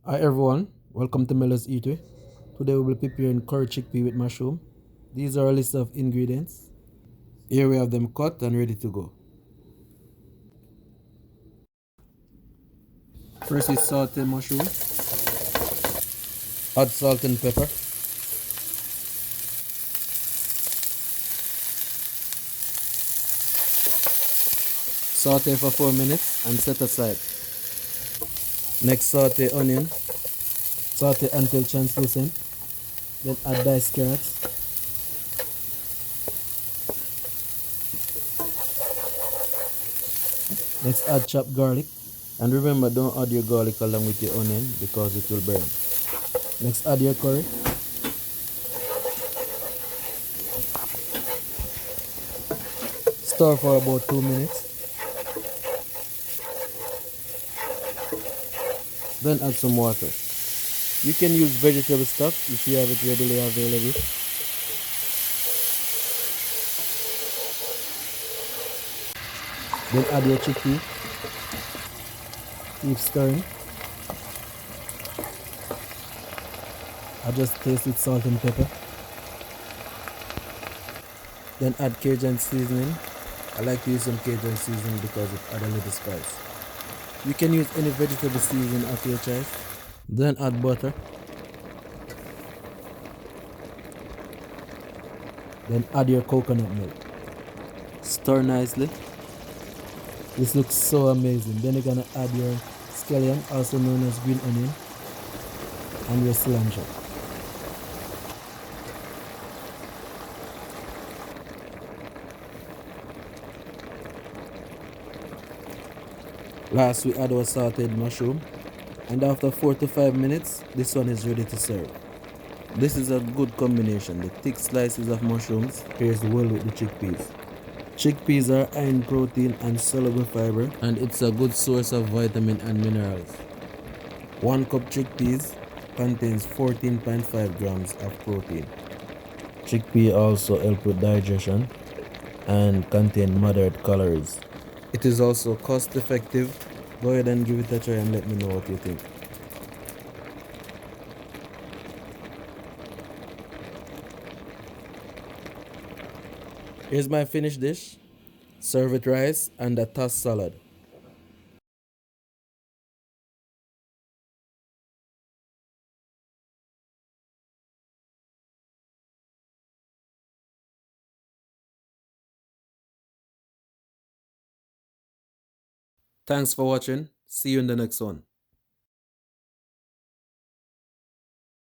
Hi everyone, welcome to Mello's Eatery. Today we will be preparing curry chickpea with mushroom. These are a list of ingredients. Here we have them cut and ready to go. First is saute mushroom. Add salt and pepper. Saute for 4 minutes and set aside. Next saute onion. Saute until translucent. Then add diced carrots. Next add chopped garlic. And remember, don't add your garlic along with your onion because it will burn. Next add your curry. Stir for about 2 minutes. Then add some water. You can use vegetable stock if you have it readily available. Then add your chickpea. Keep stirring. Adjust taste with salt and pepper. Then add Cajun seasoning. I like to use some Cajun seasoning because it adds a little spice. You can use any vegetable seasoning of your choice. Then add butter. Then add your coconut milk. Stir nicely. This looks so amazing. Then you're gonna add your scallion, also known as green onion, and your cilantro. Last, we add our sauteed mushroom, and after 4 to 5 minutes, this one is ready to serve. This is a good combination. The thick slices of mushrooms pairs well with the chickpeas. Chickpeas are high in protein and soluble fiber, and it's a good source of vitamin and minerals. 1 cup chickpeas contains 14.5 grams of protein. Chickpea also help with digestion and contain moderate calories. It is also cost effective. Go ahead and give it a try and let me know what you think. Here's my finished dish. Serve with rice and a tossed salad. Thanks for watching. See you in the next one.